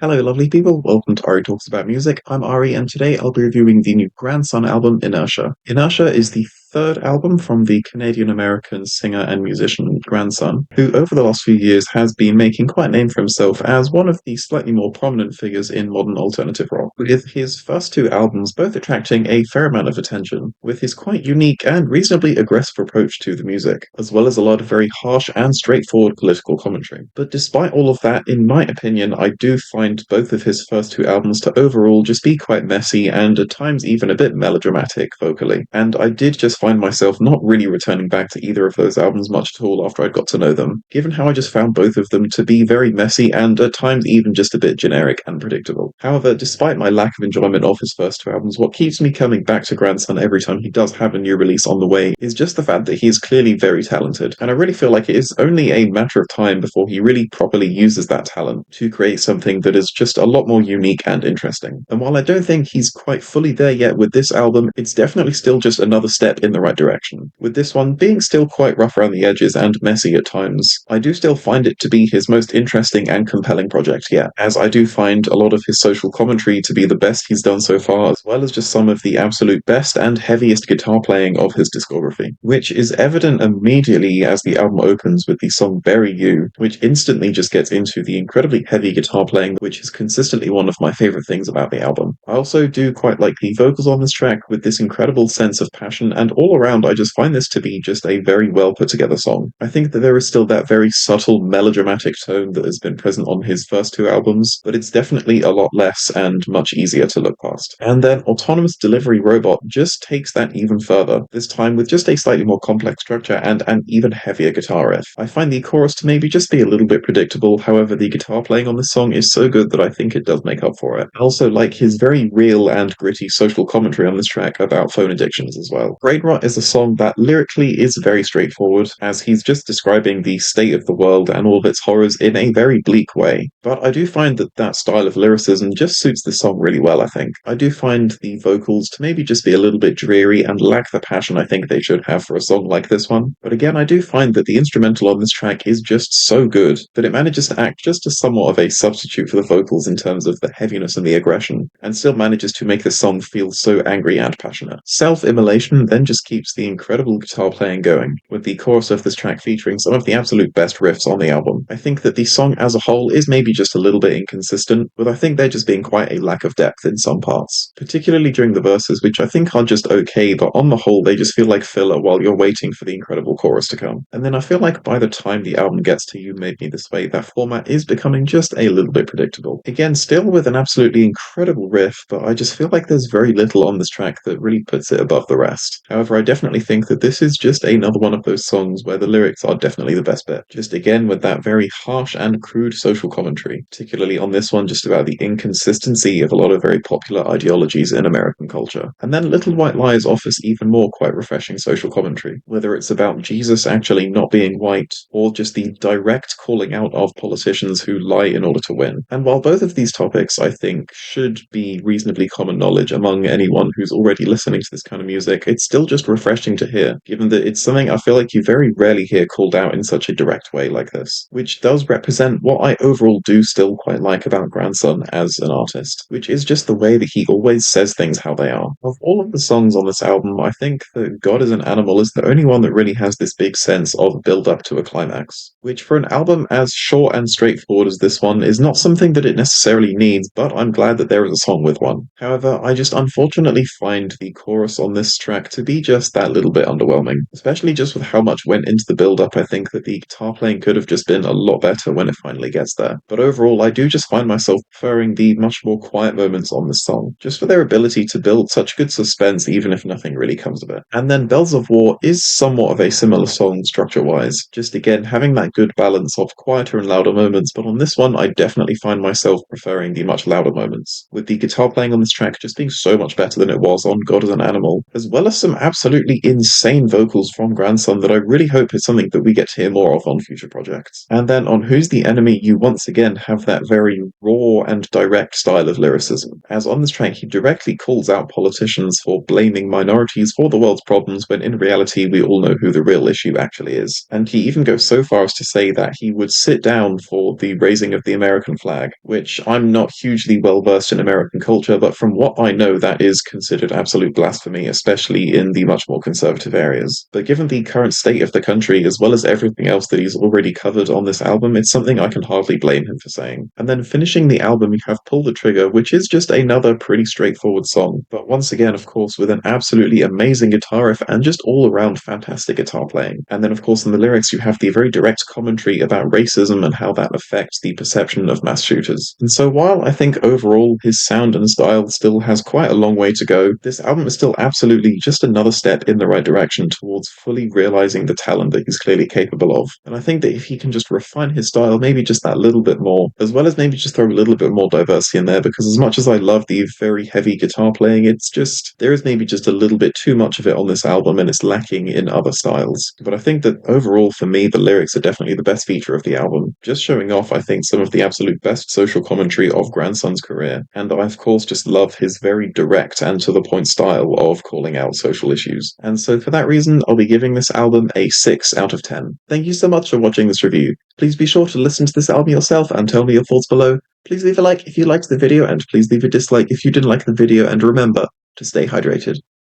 Hello, lovely people. Welcome to Ari Talks About Music. I'm Ari, and today I'll be reviewing the new Grandson album, Inertia. Inertia is the third album from the Canadian-American singer and musician Grandson, who over the last few years has been making quite a name for himself as one of the slightly more prominent figures in modern alternative rock, with his first two albums both attracting a fair amount of attention, with his quite unique and reasonably aggressive approach to the music, as well as a lot of very harsh and straightforward political commentary. But despite all of that, in my opinion, I do find both of his first two albums to overall just be quite messy and at times even a bit melodramatic vocally. And I did just find myself not really returning back to either of those albums much at all after I'd got to know them, given how I just found both of them to be very messy and at times even just a bit generic and predictable. However, despite my lack of enjoyment of his first two albums, what keeps me coming back to Grandson every time he does have a new release on the way is just the fact that he is clearly very talented, and I really feel like it is only a matter of time before he really properly uses that talent to create something that is just a lot more unique and interesting. And while I don't think he's quite fully there yet with this album, it's definitely still just another step in the right direction. With this one being still quite rough around the edges and messy at times, I do still find it to be his most interesting and compelling project yet, as I do find a lot of his social commentary to be the best he's done so far, as well as just some of the absolute best and heaviest guitar playing of his discography, which is evident immediately as the album opens with the song Bury You, which instantly just gets into the incredibly heavy guitar playing, which is consistently one of my favorite things about the album. I also do quite like the vocals on this track with this incredible sense of passion, and all around I just find this to be just a very well put together song. I think that there is still that very subtle melodramatic tone that has been present on his first two albums, but it's definitely a lot less and much easier to look past. And then Autonomous Delivery Robot just takes that even further, this time with just a slightly more complex structure and an even heavier guitar riff. I find the chorus to maybe just be a little bit predictable, however the guitar playing on this song is so good that I think it does make up for it. I also like his very real and gritty social commentary on this track about phone addictions as well. Brain Rot is a song that lyrically is very straightforward, as he's just describing the state of the world and all of its horrors in a very bleak way. But I do find that that style of lyricism just suits this song really well, I think. I do find the vocals to maybe just be a little bit dreary and lack the passion I think they should have for a song like this one. But again, I do find that the instrumental on this track is just so good that it manages to act just as somewhat of a substitute for the vocals in terms of the heaviness and the aggression, and still manages to make the song feel so angry and passionate. Self-Immolation then just keeps the incredible guitar playing going, with the chorus of this track featuring some of the absolute best riffs on the album. I think that the song as a whole is maybe just a little bit inconsistent, but I think there just being quite a lack of depth in some parts, particularly during the verses, which I think are just okay, but on the whole they just feel like filler while you're waiting for the incredible chorus to come. And then I feel like by the time the album gets to You Made Me This Way, that format is becoming just a little bit predictable. Again, still with an absolutely incredible riff, but I just feel like there's very little on this track that really puts it above the rest. However, I definitely think that this is just another one of those songs where the lyrics are definitely the best bit. Just again with that very harsh and crude social commentary, particularly on this one just about the inconsistency of a lot of very popular ideologies in American culture. And then Little White Lies offers even more quite refreshing social commentary, whether it's about Jesus actually not being white, or just the direct calling out of politicians who lie in order to win. And while both of these topics, I think, should be reasonably common knowledge among anyone who's already listening to this kind of music, it's still just refreshing to hear, given that it's something I feel like you very rarely hear called out in such a direct way like this, which does represent what I overall do still quite like about Grandson as an artist, which is just the way that he always says things how they are. Of all of the songs on this album, I think that God is an Animal is the only one that really has this big sense of build up to a climax, which for an album as short and straightforward as this one is not something that it necessarily needs, but I'm glad that there is a song with one. However, I just unfortunately find the chorus on this track to be just that little bit underwhelming, especially just with how much went into the build up. I think that the guitar playing could have just been a lot better when it finally gets there. But overall, I do just find myself preferring the much more quiet moments on this song, just for their ability to build such good suspense even if nothing really comes of it. And then Bells of War is somewhat of a similar song structure-wise, just again having that good balance of quieter and louder moments, but on this one I definitely find myself preferring the much louder moments, with the guitar playing on this track just being so much better than it was on God is an Animal, as well as some absolutely insane vocals from Grandson that I really hope is something that we get to hear more of on future projects. And then on Who's the Enemy, you once again have that very raw and direct style of lyricism, as on this track he directly calls out politicians for blaming minorities for the world's problems when in reality we all know who the real issue actually is. And he even goes so far as to say that he would sit down for the raising of the American flag, which I'm not hugely well versed in American culture, but from what I know that is considered absolute blasphemy, especially in the much more conservative areas. But given the current state of the country, as well as everything else that he's already covered on this album, it's something I can hardly blame him for saying. And then finishing the album, you have Pull the Trigger, which is just another pretty straightforward song, but once again, of course, with an absolutely amazing guitar riff and just all-around fantastic guitar playing. And then, of course, in the lyrics, you have the very direct commentary about racism and how that affects the perception of mass shooters. And so while I think overall his sound and style still has quite a long way to go, this album is still absolutely just another step in the right direction towards fully realizing the talent that he's clearly capable of. And I think that if he can just refine his style maybe just that little bit more, as well as maybe just throw a little bit more diversity in there, because as much as I love the very heavy guitar playing, it's just, there is maybe just a little bit too much of it on this album and it's lacking in other styles. But I think that overall for me, the lyrics are definitely the best feature of the album, just showing off, I think, some of the absolute best social commentary of Grandson's career. And I, of course, just love his very direct and to the point style of calling out social issues. And so for that reason, I'll be giving this album a 6 out of 10. Thank you so much for watching this review. Please be sure to listen to this album yourself and tell me your thoughts below. Please leave a like if you liked the video, and please leave a dislike if you didn't like the video, and remember to stay hydrated.